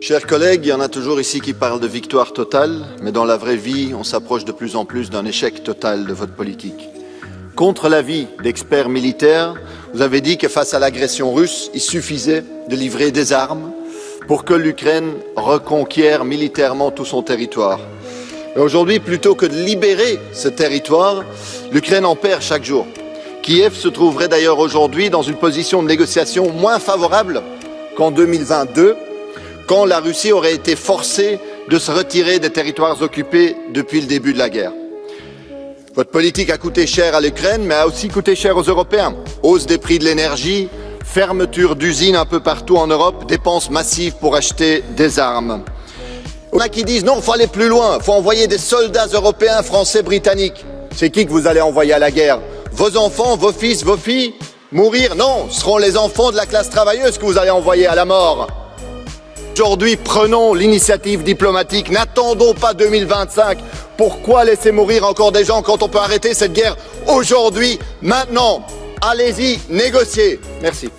Chers collègues, il y en a toujours ici qui parlent de victoire totale, mais dans la vraie vie, on s'approche de plus en plus d'un échec total de votre politique. Contre l'avis d'experts militaires, vous avez dit que face à l'agression russe, il suffisait de livrer des armes pour que l'Ukraine reconquiert militairement tout son territoire. Et aujourd'hui, plutôt que de libérer ce territoire, l'Ukraine en perd chaque jour. Kiev se trouverait d'ailleurs aujourd'hui dans une position de négociation moins favorable qu'en 2022, quand la Russie aurait été forcée de se retirer des territoires occupés depuis le début de la guerre. Votre politique a coûté cher à l'Ukraine, mais a aussi coûté cher aux Européens. Hausse des prix de l'énergie, fermeture d'usines un peu partout en Europe, dépenses massives pour acheter des armes. Il y en a qui disent non, il faut aller plus loin, il faut envoyer des soldats européens, français, britanniques. C'est qui que vous allez envoyer à la guerre? Vos enfants, vos fils, vos filles? Mourir? Non, ce seront les enfants de la classe travailleuse que vous allez envoyer à la mort. Aujourd'hui, prenons l'initiative diplomatique, n'attendons pas 2025. Pourquoi laisser mourir encore des gens quand on peut arrêter cette guerre aujourd'hui, maintenant? Allez-y, négociez. Merci.